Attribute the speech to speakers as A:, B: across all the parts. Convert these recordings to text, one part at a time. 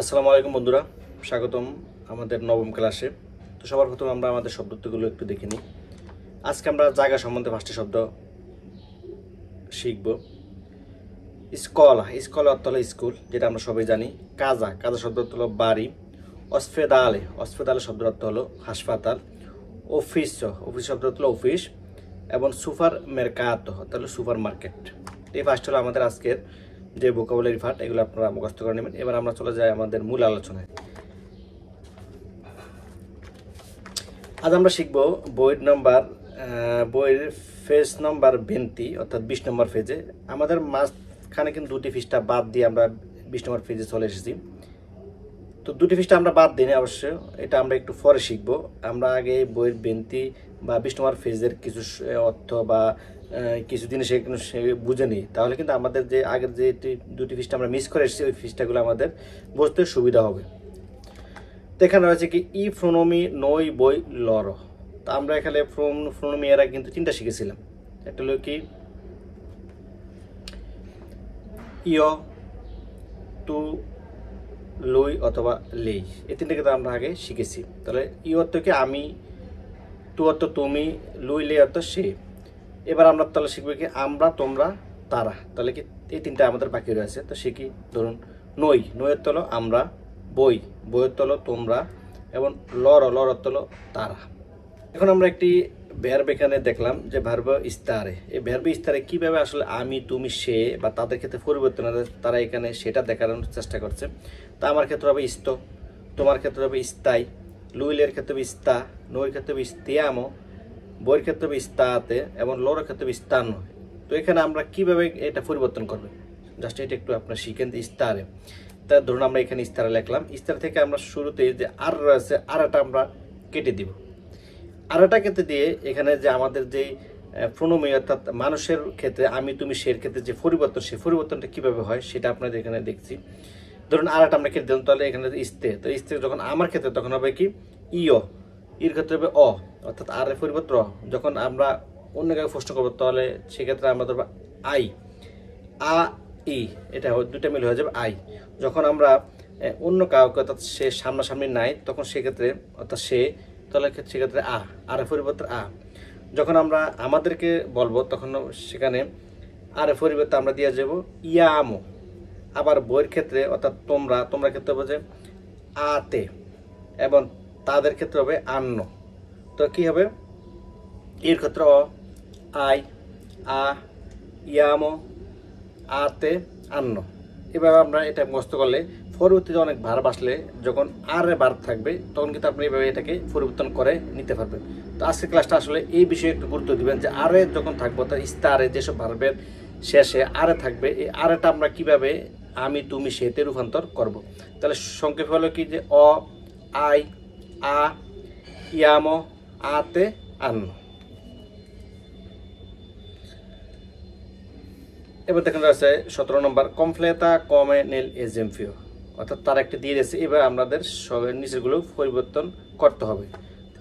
A: আসসালামু আলাইকুম বন্ধুরা, স্বাগতম আমাদের নবম ক্লাসে। তো সবার প্রথমে আমরা আমাদের শব্দগুলো একটু দেখে নিই। আজকে আমরা জায়গা সম্বন্ধে 5টি শব্দ শিখব। স্কলা, স্কলা অর্থ হলো স্কুল, যেটা আমরা সবাই জানি। কাজা, কাজা শব্দ অর্থ হলো বাড়ি। অসফেদালে, অসফেদালে শব্দের অর্থ হলো হাসপাতাল। অফিস, অফিস শব্দ অর্থ হলো অফিস। এবং সুপার মেরকাতো অর্থ হলো সুপার মার্কেট। এই 5টি হলো আমাদের আজকের যে ভোকাবুলারি পার্ট, এগুলো আপনারা মুখস্থ করে নেবেন। এবার আমরা চলে যাই আমাদের মূল আলোচনায়। আজ আমরা শিখব বইয়ের পেজ নম্বর 20 অর্থাৎ 20 নম্বর পেজে। আমাদের মাঝখানে কিন্তু দুটি পৃষ্ঠা বাদ দিয়ে আমরা 20 নম্বর পেজে চলে এসেছি। তো দুটি পৃষ্ঠা আমরা বাদ দিই অবশ্য, এটা আমরা একটু পরে শিখব। আমরা আগে বইয়ের 20 বা 20 নম্বর পেজের কিছু অর্থ বা কিছু জিনিস বুঝে নিই, তাহলে কিন্তু আমাদের যে আগের যে দুটি পৃষ্ঠা আমরা মিস করে এসেছি, ওই পৃষ্ঠাগুলো আমাদের বুঝতে সুবিধা হবে। তো এখানে রয়েছে কি ই প্রোনোমি নই বই লর। তো আমরা এখানে প্রোনোমি এর আগে কিন্তু 3টা শিখেছিলাম। একটা হলো কি ইয়, তু, লই অথবা লেই, এই 3টা কিন্তু আমরা আগে শিখেছি। তাহলে ই অর্থ কি আমি, তু অর্থ তুমি, লই লে অর্থ সে। এবার আমরা তাহলে শিখবো কি আমরা, তোমরা, তারা। তাহলে কি এই 3টা আমাদের বাকি রয়েছে। তো শিখি। ধরুন নই, নই অর্থ হলো আমরা। বই, বই অর্থ হলো তোমরা। এবং লর, লর অর্থ হলো তারা। এখন আমরা একটি ভার্ব এখানে দেখলাম যে ভার্ব ইস্তারে। এই ভার্ব ইস্তারে কিভাবে আসলে আমি, তুমি, সে বা তাদের ক্ষেত্রে পরিবর্তন হবে, তারা এখানে সেটা দেখানোর চেষ্টা করছে। তা আমার ক্ষেত্রে হবে ইস্ত, তোমার ক্ষেত্রে হবে ইস্তাই, লুইলের ক্ষেত্রে হবে ইস্তা, নইর ক্ষেত্রে হবে ইস্তিয়ামো, বইয়ের ক্ষেত্রে হবে ইস্তাতে এবং লোরের ক্ষেত্রে হবে ইস্তান্ন। তো এখানে আমরা কিভাবে এটা পরিবর্তন করবো, জাস্ট এটা একটু আপনার শিখেন। ইস্তারে, তা ধরুন আমরা এখানে ইস্তারা লিখলাম। ইস্তারা থেকে আমরা শুরুতে যে আর রয়েছে, আরটা আমরা কেটে দিব। আরটা কেটে দিয়ে এখানে যে আমাদের যে প্রোনোমি অর্থাৎ মানুষের ক্ষেত্রে আমি, তুমি, সের ক্ষেত্রে যে পরিবর্তন, সেই পরিবর্তনটা কিভাবে হয় সেটা আপনাদের এখানে দেখছি। ধরুন আরটা আমরা কেটে দিলাম, তাহলে এখানে ইস্তে, তো ইস্তে যখন আমার ক্ষেত্রে তখন হবে কি ইয়, ইর ক্ষেত্রে হবে অ, অর্থাৎ আর এর পরিবর্তন অ। যখন আমরা অন্য কাউকে প্রশ্ন করবো তাহলে সেক্ষেত্রে আমরা ধরবো আই, আ ই, এটা দুইটা মিলে হয়ে যাবে আই। যখন আমরা অন্য কাউকে অর্থাৎ সে সামনাসামনি নাই, তখন সেক্ষেত্রে অর্থাৎ সে, তাহলে সেক্ষেত্রে আ, আর এর পরিবর্তে আ। যখন আমরা আমাদেরকে বলবো তখন সেখানে আর এর পরিবর্তে আমরা দিয়ে যাব ইয়ামো। আবার বইয়ের ক্ষেত্রে অর্থাৎ তোমরা, তোমরা ক্ষেত্রে হবে যে আতে এবং তাদের ক্ষেত্রে হবে আন্ন। তো কি হবে এর ক্ষেত্রে অ, আই, আ, ইয়ামো, আতে, আন্ন। এভাবে আমরা এটা মুখস্থ করলে পরবর্তীতে অনেক ভার্ব আসলে যখন আর ভার্ব থাকবে তখন কিন্তু আপনি এইভাবে এটাকে পরিবর্তন করে নিতে পারবেন। তো আজকের ক্লাসটা আসলে এই বিষয়ে একটু গুরুত্ব দিবেন যে আরে যখন থাকবো তার ইস্তারে যেসব ভার্বের শেষে আরে থাকবে, এই আরেটা আমরা কিভাবে আমি, তুমি, সেতে রূপান্তর করব। তাহলে সংক্ষেপ হলো কি যে অ, আই, আ, ইয়ামো, আতে, আন্ন। এবার দেখেন রয়েছে 17 নম্বর কমপ্লেতা কমে নেল এজেমফিও, অর্থাৎ তারা একটা দিয়ে দিয়েছে। এবার আমাদের সবের নিচেগুলো পরিবর্তন করতে হবে।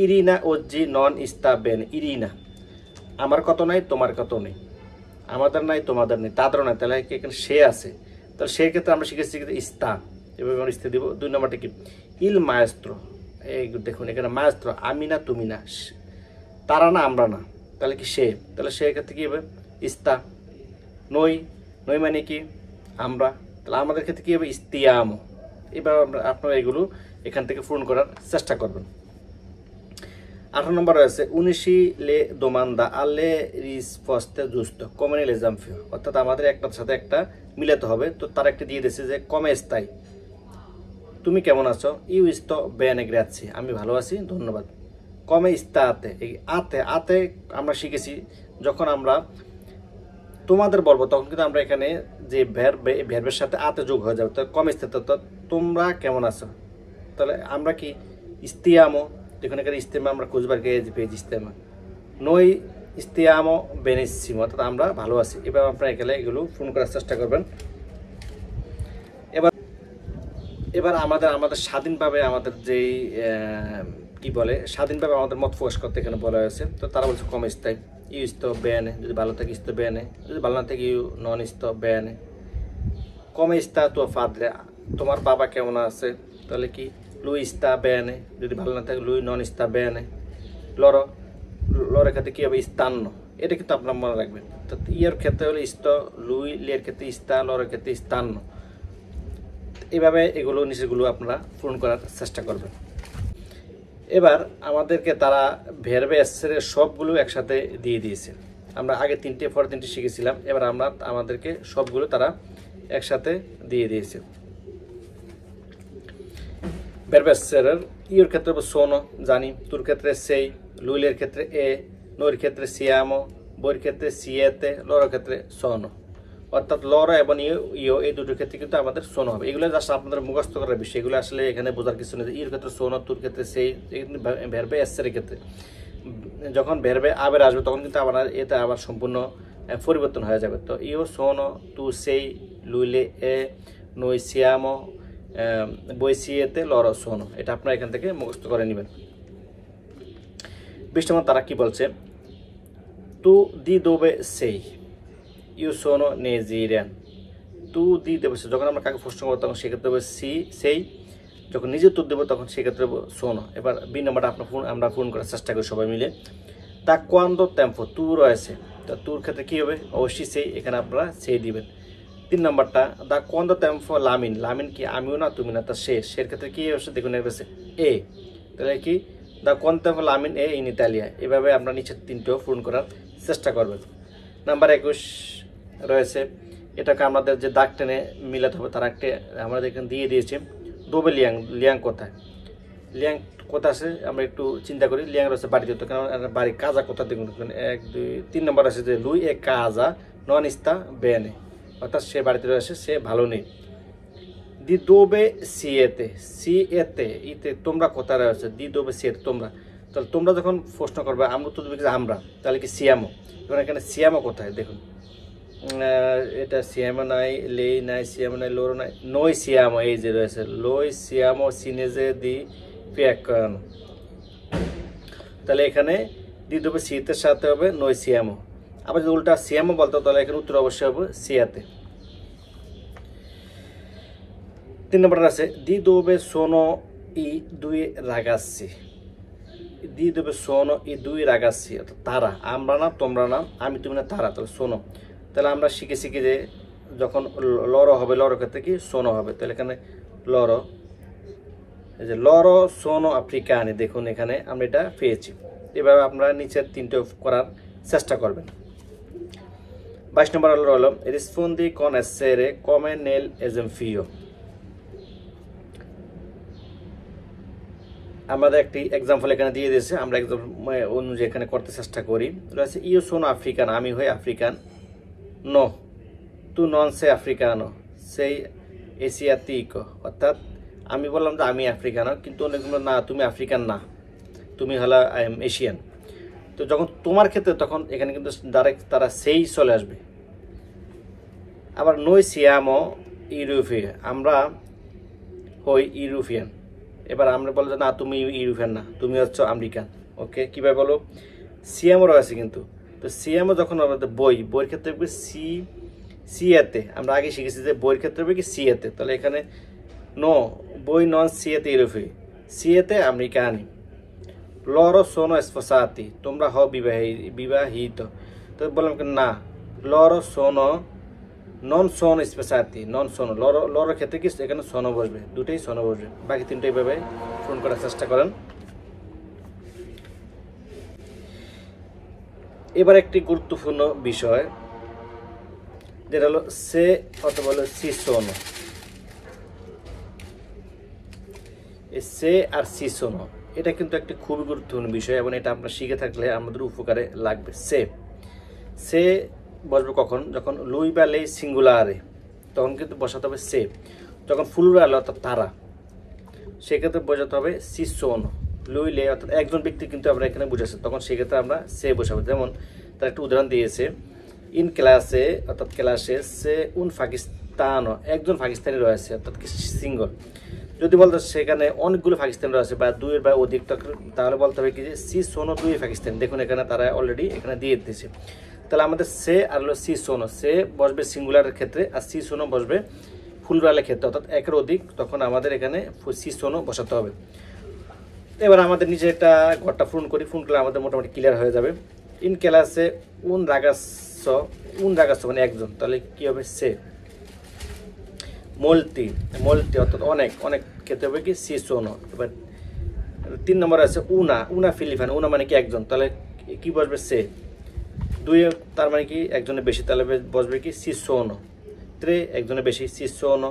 A: ইরিনা ওজি নন ইস্তা বেন, ইরিনা আমার কত নাই, তোমার কত নেই, আমাদের নাই, তোমাদের নেই, তাদেরও নাই, তাহলে এখানে সে আছে। তাহলে সেই ক্ষেত্রে আমরা শিখেছি ইস্তা, এভাবে আমরা ইস্তে দিব। 2 নম্বরটা কি ইল মায়েস্ত্র, এই দেখুন এখানে মায়েস্ত্র আমি না, তুমি না, তারা না, আমরা না, তাহলে কি সে, তাহলে সেই ক্ষেত্রে কি হবে ইস্তা। নই, নই মানে কি আমরা, তাহলে আমাদের ক্ষেত্রে কী হবে ইস্তিয়ামো। এবার আপনারা এগুলো এখান থেকে পূরণ করার চেষ্টা করবেন। 18 নম্বর রয়েছে উনিশি লে দোমান্দা আলে রিসপস্তে জুস্ত কমেন এক্সামফিও, অর্থাৎ আমাদের একটার সাথে একটা মিলাতে হবে। তো তার একটা দিয়ে দিয়েছে যে কমে স্থায়ী, তুমি কেমন আছো, ইউ ইস্তো বেনে গ্রাচ্ছি, আমি ভালো আছি ধন্যবাদ। কমে ইস্তা আতে, এই আতে, আতে আমরা শিখেছি যখন আমরা তোমাদের বলবো তখন কিন্তু আমরা এখানে যে ভ্যারবের সাথে আতে যোগ হয়ে যাবে। তো কম স্থিত, তো তোমরা কেমন আছো, তাহলে আমরা কি ইস্তিয়ামো, দেখুন এখানে ইস্তেমা আমরা খুঁজবার গিয়ে পেয়েছি ইস্তেমা। নই ইস্তিয়ামো বেনিসিমো, অর্থাৎ আমরা ভালো আছি। এবার আপনারা এখানে এগুলো ফোন করার চেষ্টা করবেন। এবার আমাদের স্বাধীনভাবে আমাদের যেই কি বলে স্বাধীনভাবে আমাদের মত প্রকাশ করতে এখানে বলা হয়েছে। তো তারা বলছে কম স্থায়ী, ইউ ইস্তো বেনে, যদি ভালো থাকে ইস্তো বেনে, যদি ভালো না থাকে you known ইস্তো Bene. Come sta tua তোমার বাবা কেমন আছে, তাহলে কি lui sta bene, যদি ভালো না থাকে lui non sta bene, loro লরের ক্ষেত্রে কী হবে স্তান্ন, এটা কিন্তু আপনার মনে রাখবেন। তো ইয়ের ক্ষেত্রে হলে ইস্ত, লুই লের ক্ষেত্রে ইস্তা, লরের ক্ষেত্রে স্তান্ন। এইভাবে এগুলো নিচেগুলো আপনারা পূরণ করার চেষ্টা করবেন। এবার আমাদেরকে তারা ভেরবে এসের সবগুলো একসাথে দিয়ে দিয়েছে। আমরা আগে 3টে পরে 3টে শিখেছিলাম, এবার আমাদেরকে সবগুলো তারা একসাথে দিয়ে দিয়েছে। ভেরবে এসের ইয়ের ক্ষেত্রে সোনো জানি, তুর ক্ষেত্রে সেই, লুইলের ক্ষেত্রে এ, নোর ক্ষেত্রে সিয়ামো, বইয়ের ক্ষেত্রে সিয়েতে, লরের ক্ষেত্রে সোনো। অর্থাৎ লরা এবং ইও এই দুটোর ক্ষেত্রে কিন্তু আমাদের সোনো হবে। এগুলো জাস্ট আপনাদের মুখস্থ করার বিষয়, এগুলো আসলে এখানে বোঝার কিছু নেই। ইর ক্ষেত্রে সোনো, তুর ক্ষেত্রে সেই, ভেরবে এসের ক্ষেত্রে যখন ভেরবে আবার আসবে তখন কিন্তু আবার এটা আবার সম্পূর্ণ পরিবর্তন হয়ে যাবে। তো ইও সোনো, তু সেই, লুইলে এ, নই সিয়ামো, বই সিয়েতে, লরো সোনো। এটা আপনারা এখান থেকে মুখস্থ করে নেবেন। 20 নম্বর তারা কি বলছে, তু দি দোবে সেই, ইউ সোনো নেজিরিয়ান। তু দি দেবে, যখন আমরা কাকে প্রশ্ন করবো তখন সেক্ষেত্রে হবে সি সেই, যখন নিজে তুর দেবো তখন সেক্ষেত্রে সোনো। এবার 20 নম্বরটা আমরা পূরণ করার চেষ্টা করি সবাই মিলে। তা কোয়ান্দো টেম্পো, তু রয়েছে, তো তুর ক্ষেত্রে কী হবে অবশ্যই সেই, এখানে আপনারা সেই দিবেন। 3 নম্বরটা দা কোয়ান্দো টেম্পো লামিন, লামিন কি আমিও না তুমি না, তা সের ক্ষেত্রে কী হচ্ছে দেখুন এসে এ, তাহলে কি দা কোয়ান্দো টেম্পো লামিন এ ইন ইতালিয়া। এভাবে আমরা নিচের 3টেও পূরণ করার চেষ্টা করবেন। নাম্বার 21 রয়েছে, এটাকে আমাদের যে দাগ টেনে মিলাতে হবে তার একটা আমাদের এখানে দিয়ে দিয়েছে। দোবে লিয়াং, লিয়াং কোথায়, লিয়াং কোথায় আছে আমরা একটু চিন্তা করি। লিয়াং রয়েছে বাড়িতে, তো কেন বাড়ি কাজা কোথা দেখুন 1 2 3 নম্বর আছে যে লুই এ কাজা নন ইস্তা বেনে, অর্থাৎ সে বাড়িতে রয়েছে, সে ভালো নেই। দি দোবে সিয়েতে, সিয়েতে ইতে তোমরা কোথায় রয়েছে, দি দোবে সিয়েতে তোমরা, তাহলে তোমরা যখন প্রশ্ন করবে আমরা তো দেবে আমরা, তাহলে কি সিয়ামো, এবার এখানে সিয়ামো কোথায় দেখুন, এটা সিয়ামো নাই, লেই নাই, সিয়ামো নাই, লোরো নাই, নই সিয়ামো এই যে রয়েছে লই সিয়ামো সিনেজে দি পেয়াকান, তাহলে এখানে দি দোবে সিয়েতের সাথে হবে নই সিয়ামো। আবার যদি উল্টা সিয়ামো বলতো তাহলে এখানে উত্তর অবশ্যই হবে সিয়াতে। 3 নম্বর আছে দি দোবে সোনো ই দুই রাগাসি, দি দোবে সোনো ই দুই রাগাসি, অর্থাৎ তারা, আমরা না তোমরা না, আমি তুমি না তারা, তাহলে সোনো। তাহলে আমরা শিখেছি কি যে যখন লরো হবে, লরো ক্ষেত্রে কি সোনো হবে, তাহলে এখানে লরো, এই যে লরো সোনো আফ্রিকানি, দেখুন এখানে আমরা এটা পেয়েছি। এভাবে আপনারা নিচের 3টে করার চেষ্টা করবেন। 22 নম্বর হলো রিসপন্দি con essere come nell'esempio। আমাদের একটি এক্সাম্পল এখানে দিয়ে দিয়েছে, আমরা একদম অনুযায়ী এখানে করতে চেষ্টা করি। রয়েছে ইউ সোনো আফ্রিকান, আমি হই আফ্রিকান, নো তু নন সে আফ্রিকানো, সেই এশিয়াতিকো, অর্থাৎ আমি বললাম যে আমি আফ্রিকানো, কিন্তু অনেকগুলো না তুমি আফ্রিকান না, তুমি হলো এশিয়ান। তো যখন তোমার ক্ষেত্রে তখন এখানে কিন্তু ডাইরেক্ট তারা সেই চলে আসবে। আবার নই সিয়ামো ইউরোপিয়ান, আমরা হই ইউরোপিয়ান, এবার আমরা বলবো না তুমি ইউরোপিয়ান না, তুমি হচ্ছে আমেরিকান। ওকে, কীভাবে বলো, সিয়ামো রয়েছে কিন্তু, তো সিয়ামো যখন আমাদের বইয়ের ক্ষেত্রে হবে সিয়াতে, আমরা আগে শিখেছি যে বইয়ের ক্ষেত্রে হবে কি সিয়াতে, তাহলে এখানে নো বই নন সিয়াতে ইউরোপীয়, সিয়াতে আমেরিকানি। লরো সোনো স্পোসাতি, তোমরা হও বিবাহিত, তো বললাম না লরো সোনো নন সোনো স্পেসাতি, নন সোনো, লরোর ক্ষেত্রে কি এখানে সোনো বসবে, দুটোই সোনো বসবে। বাকি 3টে এইভাবে ফোন করার চেষ্টা করেন। এবার একটি গুরুত্বপূর্ণ বিষয় যেটা হলো সে অথবা হলো সি সোনো, সে আর সি সোনো, এটা কিন্তু একটি খুবই গুরুত্বপূর্ণ বিষয় এবং এটা আমরা শিখে থাকলে আমাদের উপকারে লাগবে। সে বসবে কখন, যখন লুই বা লেই সিঙ্গুলারে, তখন কিন্তু বসাতে হবে সে। যখন প্লুরাল অর্থাৎ তারা, সেক্ষেত্রে বোঝাতে হবে সি সোনো, লুই লে অর্থাৎ একজন ব্যক্তি কিন্তু আমরা এখানে বুঝাচ্ছি, তখন সেক্ষেত্রে আমরা সে বসাবো। যেমন তার একটা উদাহরণ দিয়েছে, ইন ক্লাসে অর্থাৎ ক্লাসে সে উন পাকিস্তানও, একজন পাকিস্তানি রয়েছে অর্থাৎ সিঙ্গল। যদি বলতে সেখানে অনেকগুলো পাকিস্তানি রয়েছে বা 2 বা অধিক, তাহলে বলতে হবে কি যে সি সোনো 2 পাকিস্তানি, দেখুন এখানে তারা অলরেডি এখানে দিয়ে দিয়েছে। তাহলে আমাদের সে আর হলো সি সোনো, সে বসবে সিঙ্গুলারের ক্ষেত্রে আর সি সোনো বসবে ফুলরালের ক্ষেত্রে অর্থাৎ একের অধিক, তখন আমাদের এখানে সিসোনো বসাতে হবে। এবার আমাদের নিচে একটা ঘরটা পূরণ করি, পূরণ করলে আমাদের মোটামুটি ক্লিয়ার হয়ে যাবে। ইন ক্লাসে উন রাগাস মানে একজন, তাহলে কি হবে সে। মলতি অর্থাৎ অনেক ক্ষেত্রে হবে কি সিসোনো। এবার 3 নম্বর আছে উনা ফিলিপাইন, উনা মানে কি একজন, তাহলে কি বসবে সে। 2 তার মানে কি একজনের বেশি, তাহলে বসবে কি সিসোনো। 3 একজনের বেশি সিসোনো।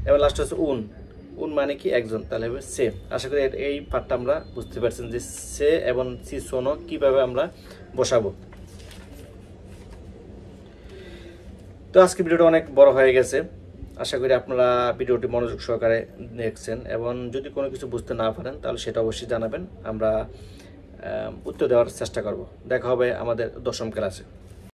A: এবার লাস্ট হচ্ছে উন মানে কি একজন, তাহলে হবে সে। আশা করি এই পার্টটা আমরা বুঝতে পারছেন যে সে এবং সিসোনো কিভাবে আমরা বসাবো। তো আজকে ভিডিওটা অনেক বড় হয়ে গেছে, আশা করি আপনারা ভিডিওটি মনোযোগ সহকারে দেখছেন, এবং যদি কোনো কিছু বুঝতে না পারেন তাহলে সেটা অবশ্যই জানাবেন, আমরা উত্তর দেওয়ার চেষ্টা করব। দেখা হবে আমাদের 10ম ক্লাসে।